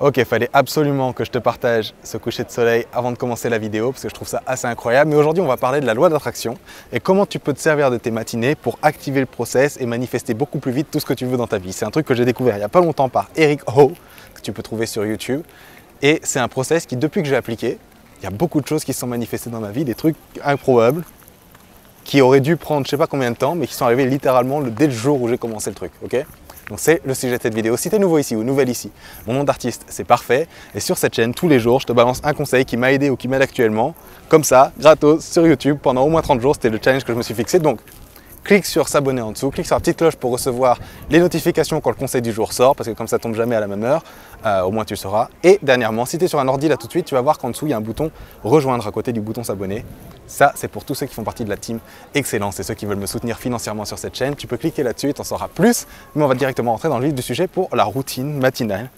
Ok, fallait absolument que je te partage ce coucher de soleil avant de commencer la vidéo parce que je trouve ça assez incroyable. Mais aujourd'hui, on va parler de la loi d'attraction et comment tu peux te servir de tes matinées pour activer le process et manifester beaucoup plus vite tout ce que tu veux dans ta vie. C'est un truc que j'ai découvert il n'y a pas longtemps par Eric Ho, que tu peux trouver sur YouTube. Et c'est un process qui, depuis que j'ai appliqué, il y a beaucoup de choses qui se sont manifestées dans ma vie, des trucs improbables qui auraient dû prendre je sais pas combien de temps, mais qui sont arrivés littéralement dès le jour où j'ai commencé le truc. Ok ? Donc c'est le sujet de cette vidéo. Si tu es nouveau ici ou nouvelle ici, mon nom d'artiste c'est parfait. Et sur cette chaîne, tous les jours, je te balance un conseil qui m'a aidé ou qui m'aide actuellement, comme ça, gratos, sur YouTube, pendant au moins 30 jours. C'était le challenge que je me suis fixé. Donc, clique sur s'abonner en dessous, clique sur la petite cloche pour recevoir les notifications quand le conseil du jour sort, parce que comme ça tombe jamais à la même heure, au moins tu le sauras. Et dernièrement, si tu es sur un ordi là tout de suite, tu vas voir qu'en dessous, il y a un bouton rejoindre à côté du bouton s'abonner. Ça, c'est pour tous ceux qui font partie de la team Excellence et ceux qui veulent me soutenir financièrement sur cette chaîne. Tu peux cliquer là-dessus et tu en sauras plus. Mais on va directement rentrer dans le vif du sujet pour la routine matinale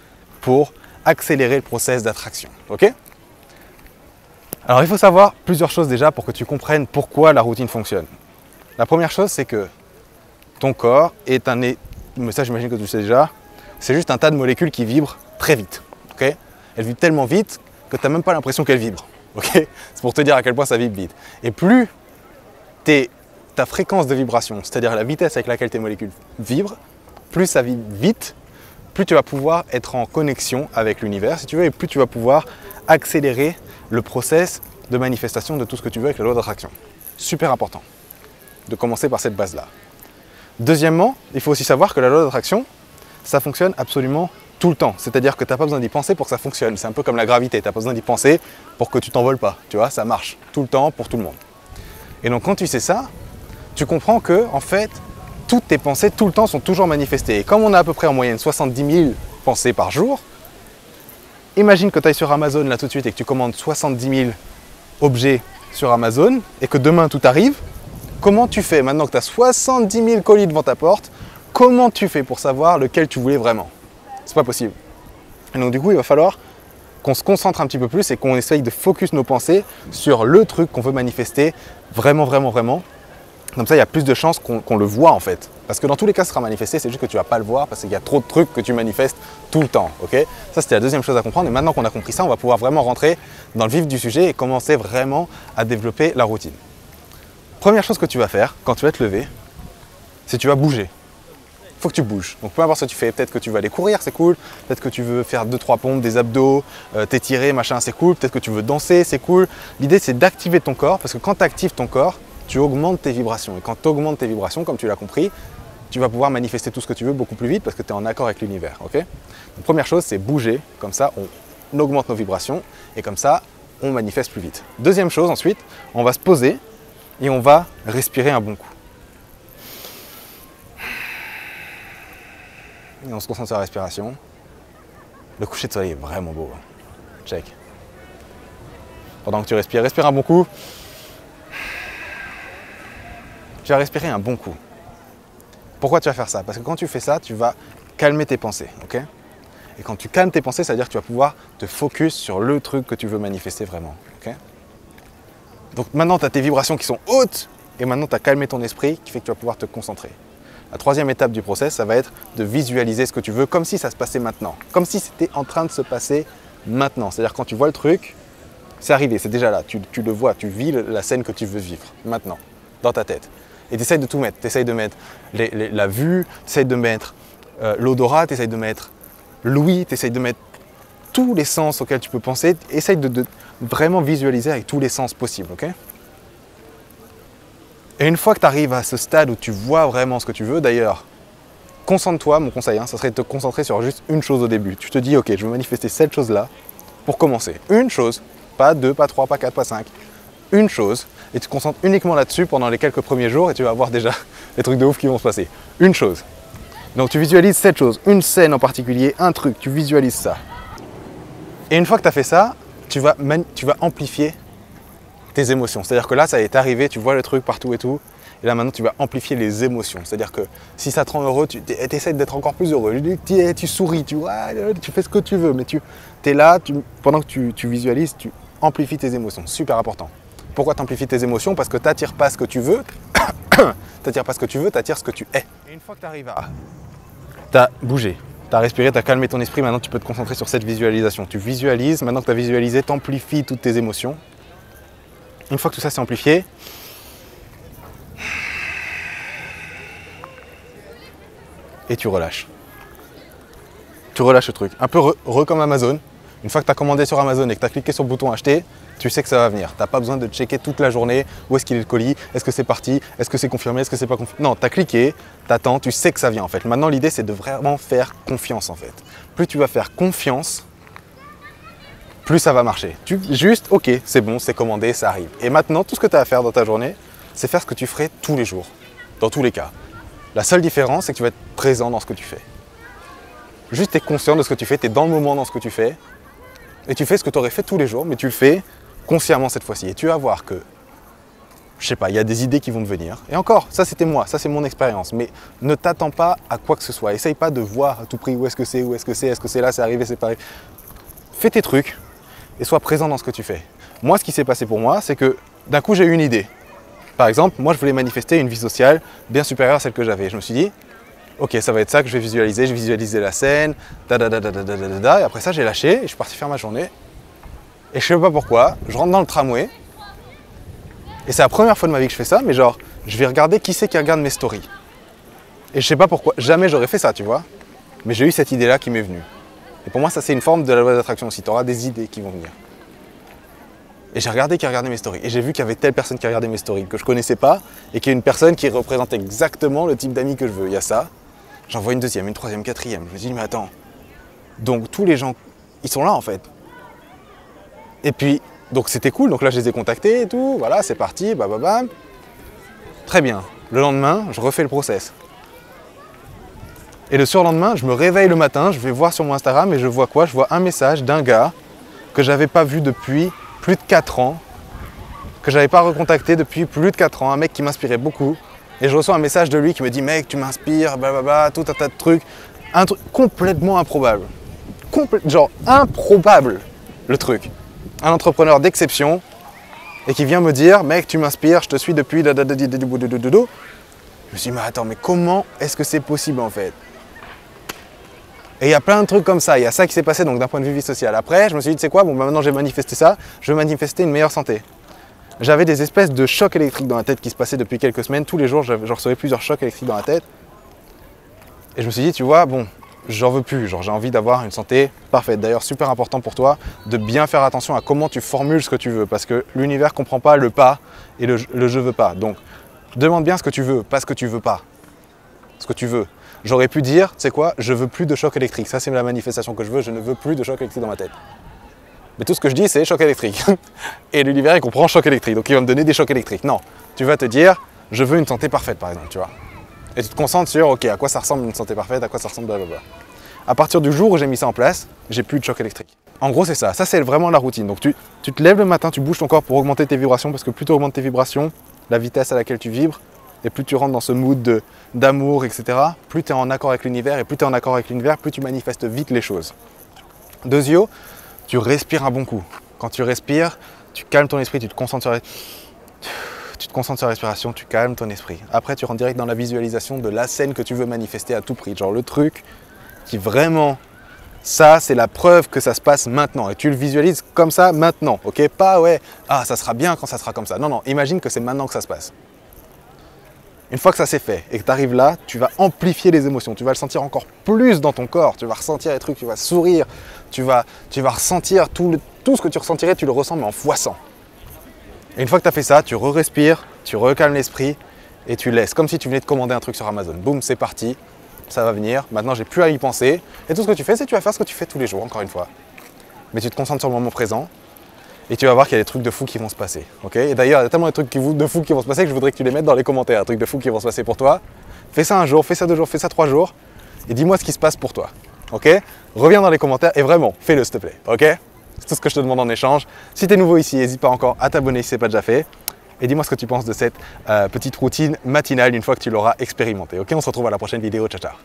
pour accélérer le process d'attraction. Ok ? Alors, il faut savoir plusieurs choses déjà pour que tu comprennes pourquoi la routine fonctionne. La première chose, c'est que ton corps est mais ça j'imagine que tu le sais déjà, c'est juste un tas de molécules qui vibrent très vite. Okay ? Elles vibrent tellement vite que tu n'as même pas l'impression qu'elles vibrent. Okay ? C'est pour te dire à quel point ça vibre vite. Et plus ta fréquence de vibration, c'est-à-dire la vitesse avec laquelle tes molécules vibrent, plus ça vibre vite, plus tu vas pouvoir être en connexion avec l'univers, si tu veux, et plus tu vas pouvoir accélérer le process de manifestation de tout ce que tu veux avec la loi d'attraction. Super important de commencer par cette base-là. Deuxièmement, il faut aussi savoir que la loi d'attraction, ça fonctionne absolument tout le temps. C'est-à-dire que tu n'as pas besoin d'y penser pour que ça fonctionne. C'est un peu comme la gravité, tu n'as pas besoin d'y penser pour que tu t'envoles pas. Tu vois, ça marche tout le temps pour tout le monde. Et donc quand tu sais ça, tu comprends que en fait, toutes tes pensées tout le temps sont toujours manifestées. Et comme on a à peu près en moyenne 70 000 pensées par jour, imagine que tu ailles sur Amazon là tout de suite et que tu commandes 70 000 objets sur Amazon et que demain tout arrive. Comment tu fais maintenant que tu as 70 000 colis devant ta porte? Comment tu fais pour savoir lequel tu voulais vraiment? C'est pas possible. Et donc du coup, il va falloir qu'on se concentre un petit peu plus et qu'on essaye de focus nos pensées sur le truc qu'on veut manifester vraiment, vraiment, vraiment. Comme ça, il y a plus de chances qu'on le voit en fait. Parce que dans tous les cas, ce sera manifesté, c'est juste que tu vas pas le voir parce qu'il y a trop de trucs que tu manifestes tout le temps. Okay ? Ça, c'était la deuxième chose à comprendre. Et maintenant qu'on a compris ça, on va pouvoir vraiment rentrer dans le vif du sujet et commencer vraiment à développer la routine. Première chose que tu vas faire quand tu vas te lever, c'est que tu vas bouger. Il faut que tu bouges. Donc peu importe ce que tu fais, peut-être que tu vas aller courir, c'est cool. Peut-être que tu veux faire 2-3 pompes, des abdos, t'étirer, machin, c'est cool. Peut-être que tu veux danser, c'est cool. L'idée, c'est d'activer ton corps parce que quand tu actives ton corps, tu augmentes tes vibrations. Et quand tu augmentes tes vibrations, comme tu l'as compris, tu vas pouvoir manifester tout ce que tu veux beaucoup plus vite parce que tu es en accord avec l'univers. Okay ? Donc, première chose, c'est bouger. Comme ça, on augmente nos vibrations et comme ça, on manifeste plus vite. Deuxième chose, ensuite, on va se poser et on va respirer un bon coup. Et on se concentre sur la respiration. Le coucher de soleil est vraiment beau. Check. Pendant que tu respires, respire un bon coup. Tu vas respirer un bon coup. Pourquoi tu vas faire ça? Parce que quand tu fais ça, tu vas calmer tes pensées. Okay ? Et quand tu calmes tes pensées, ça veut dire que tu vas pouvoir te focus sur le truc que tu veux manifester vraiment. Okay ? Donc maintenant, tu as tes vibrations qui sont hautes et maintenant, tu as calmé ton esprit qui fait que tu vas pouvoir te concentrer. La troisième étape du process, ça va être de visualiser ce que tu veux comme si ça se passait maintenant. Comme si c'était en train de se passer maintenant. C'est-à-dire quand tu vois le truc, c'est arrivé, c'est déjà là. Tu le vois, tu vis la scène que tu veux vivre maintenant, dans ta tête. Et tu essayes de tout mettre. Tu essayes de mettre la vue, tu essayes de mettre l'odorat, tu essayes de mettre l'ouïe, tu essayes de mettre tous les sens auxquels tu peux penser. Essaye de vraiment visualiser avec tous les sens possibles. Okay ? Et une fois que tu arrives à ce stade où tu vois vraiment ce que tu veux, d'ailleurs, concentre-toi, mon conseil, ça serait de te concentrer sur juste une chose au début. Tu te dis, ok, je veux manifester cette chose-là pour commencer. Une chose, pas 2, pas 3, pas 4, pas 5. Une chose, et tu te concentres uniquement là-dessus pendant les quelques premiers jours et tu vas voir déjà les trucs de ouf qui vont se passer. Une chose. Donc tu visualises cette chose, une scène en particulier, un truc, tu visualises ça. Et une fois que tu as fait ça, tu vas amplifier tes émotions. C'est-à-dire que là, ça est arrivé, tu vois le truc partout et tout. Et là, maintenant, tu vas amplifier les émotions. C'est-à-dire que si ça te rend heureux, tu essaies d'être encore plus heureux. Tu souris, tu fais ce que tu veux. Mais tu es là, pendant que tu visualises, tu amplifies tes émotions. Super important. Pourquoi tu amplifies tes émotions? Parce que tu n'attires pas ce que tu veux. Tu n'attires pas ce que tu veux, tu attires ce que tu es. Et une fois que tu arrives à... Tu as bougé, Tu as respiré, tu as calmé ton esprit, maintenant tu peux te concentrer sur cette visualisation. Tu visualises, maintenant que tu as visualisé, tu amplifies toutes tes émotions. Une fois que tout ça s'est amplifié, et tu relâches. Tu relâches le truc. Un peu comme Amazon. Une fois que tu as commandé sur Amazon et que tu as cliqué sur le bouton acheter, tu sais que ça va venir. Tu n'as pas besoin de checker toute la journée où est-ce qu'il est le colis, est-ce que c'est parti, est-ce que c'est confirmé, est-ce que c'est pas confirmé. Non, tu as cliqué, tu attends, tu sais que ça vient en fait. Maintenant l'idée c'est de vraiment faire confiance en fait. Plus tu vas faire confiance, plus ça va marcher. Juste, ok, c'est bon, c'est commandé, ça arrive. Et maintenant, tout ce que tu as à faire dans ta journée, c'est faire ce que tu ferais tous les jours, dans tous les cas. La seule différence, c'est que tu vas être présent dans ce que tu fais. Juste, tu es conscient de ce que tu fais, tu es dans le moment dans ce que tu fais, et tu fais ce que tu aurais fait tous les jours, mais tu le fais consciemment cette fois-ci. Et tu vas voir que, je sais pas, il y a des idées qui vont te venir. Et encore, ça c'était moi, ça c'est mon expérience. Mais ne t'attends pas à quoi que ce soit. Essaye pas de voir à tout prix où est-ce que c'est, est-ce que c'est là, c'est arrivé, c'est pas arrivé. Fais tes trucs et sois présent dans ce que tu fais. Moi, ce qui s'est passé pour moi, c'est que d'un coup, j'ai eu une idée. Par exemple, moi, je voulais manifester une vie sociale bien supérieure à celle que j'avais. Je me suis dit, ok, ça va être ça que je vais visualiser. Je visualisais la scène, et après ça, j'ai lâché et je suis parti faire ma journée. Et je sais pas pourquoi, je rentre dans le tramway. Et c'est la première fois de ma vie que je fais ça, mais genre, je vais regarder qui c'est qui regarde mes stories. Et je sais pas pourquoi, jamais j'aurais fait ça, tu vois. Mais j'ai eu cette idée-là qui m'est venue. Et pour moi, ça c'est une forme de la loi d'attraction aussi. Tu auras des idées qui vont venir. Et j'ai regardé qui regardait mes stories. Et j'ai vu qu'il y avait telle personne qui regardait mes stories que je connaissais pas et qu'il y a une personne qui représente exactement le type d'amis que je veux. Il y a ça. J'en vois une deuxième, une troisième, quatrième. Je me dis, mais attends. Donc tous les gens, ils sont là en fait. Et puis, donc c'était cool. Donc là, je les ai contactés et tout. Voilà, c'est parti. Bam. Très bien. Le lendemain, je refais le process. Et le surlendemain, je me réveille le matin, je vais voir sur mon Instagram et je vois quoi? Je vois un message d'un gars que j'avais pas vu depuis plus de 4 ans, que j'avais pas recontacté depuis plus de 4 ans, un mec qui m'inspirait beaucoup. Et je reçois un message de lui qui me dit « Mec, tu m'inspires, blablabla, tout un tas de trucs. » Un truc complètement improbable. Genre improbable, le truc. Un entrepreneur d'exception et qui vient me dire « Mec, tu m'inspires, je te suis depuis... » Je me suis dit « Mais attends, mais comment est-ce que c'est possible en fait ?» Et il y a plein de trucs comme ça, il y a ça qui s'est passé donc d'un point de vue vie sociale. Après, je me suis dit, tu sais quoi, bon, maintenant j'ai manifesté ça, je veux manifester une meilleure santé. J'avais des espèces de chocs électriques dans la tête qui se passaient depuis quelques semaines. Tous les jours, je recevais plusieurs chocs électriques dans la tête. Et je me suis dit, tu vois, bon, j'en veux plus, genre j'ai envie d'avoir une santé parfaite. D'ailleurs, super important pour toi de bien faire attention à comment tu formules ce que tu veux, parce que l'univers ne comprend pas le pas et le je veux pas. Donc, demande bien ce que tu veux, pas ce que tu veux pas. Ce que tu veux. J'aurais pu dire, tu sais quoi, je veux plus de choc électrique. Ça, c'est la manifestation que je veux, je ne veux plus de choc électrique dans ma tête. Mais tout ce que je dis, c'est choc électrique. Et l'univers, il comprend choc électrique, donc il va me donner des chocs électriques. Non, tu vas te dire, je veux une santé parfaite, par exemple, tu vois. Et tu te concentres sur, ok, à quoi ça ressemble une santé parfaite, à quoi ça ressemble blablabla. À partir du jour où j'ai mis ça en place, j'ai plus de choc électrique. En gros, c'est ça. Ça, c'est vraiment la routine. Donc, tu te lèves le matin, tu bouges ton corps pour augmenter tes vibrations, parce que plus tu augmentes tes vibrations, la vitesse à laquelle tu vibres, et plus tu rentres dans ce mood d'amour, etc., plus tu es en accord avec l'univers, et plus tu es en accord avec l'univers, plus tu manifestes vite les choses. Deuxièmement, tu respires un bon coup. Quand tu respires, tu calmes ton esprit, tu te concentres sur la respiration, tu calmes ton esprit. Après, tu rentres direct dans la visualisation de la scène que tu veux manifester à tout prix. Genre le truc qui vraiment, ça c'est la preuve que ça se passe maintenant. Et tu le visualises comme ça maintenant, ok? Pas ouais, ah ça sera bien quand ça sera comme ça. Non, non, imagine que c'est maintenant que ça se passe. Une fois que ça s'est fait et que tu arrives là, tu vas amplifier les émotions, tu vas le sentir encore plus dans ton corps, tu vas ressentir les trucs, tu vas sourire, tu vas ressentir tout ce que tu ressentirais, tu le ressens mais en x100. Et une fois que tu as fait ça, tu re-respires, tu recalmes l'esprit et tu laisses, comme si tu venais de commander un truc sur Amazon. Boum, c'est parti, ça va venir, maintenant j'ai plus à y penser. Et tout ce que tu fais, c'est que tu vas faire ce que tu fais tous les jours, encore une fois. Mais tu te concentres sur le moment présent. Et tu vas voir qu'il y a des trucs de fou qui vont se passer. Okay, et d'ailleurs, il y a tellement de trucs de fou qui vont se passer que je voudrais que tu les mettes dans les commentaires. Des trucs de fou qui vont se passer pour toi. Fais ça un jour, fais ça 2 jours, fais ça 3 jours. Et dis-moi ce qui se passe pour toi. Ok? Reviens dans les commentaires et vraiment, fais-le s'il te plaît. Ok? C'est tout ce que je te demande en échange. Si tu es nouveau ici, n'hésite pas encore à t'abonner si ce n'est pas déjà fait. Et dis-moi ce que tu penses de cette petite routine matinale une fois que tu l'auras expérimentée. Ok? On se retrouve à la prochaine vidéo. Ciao, ciao.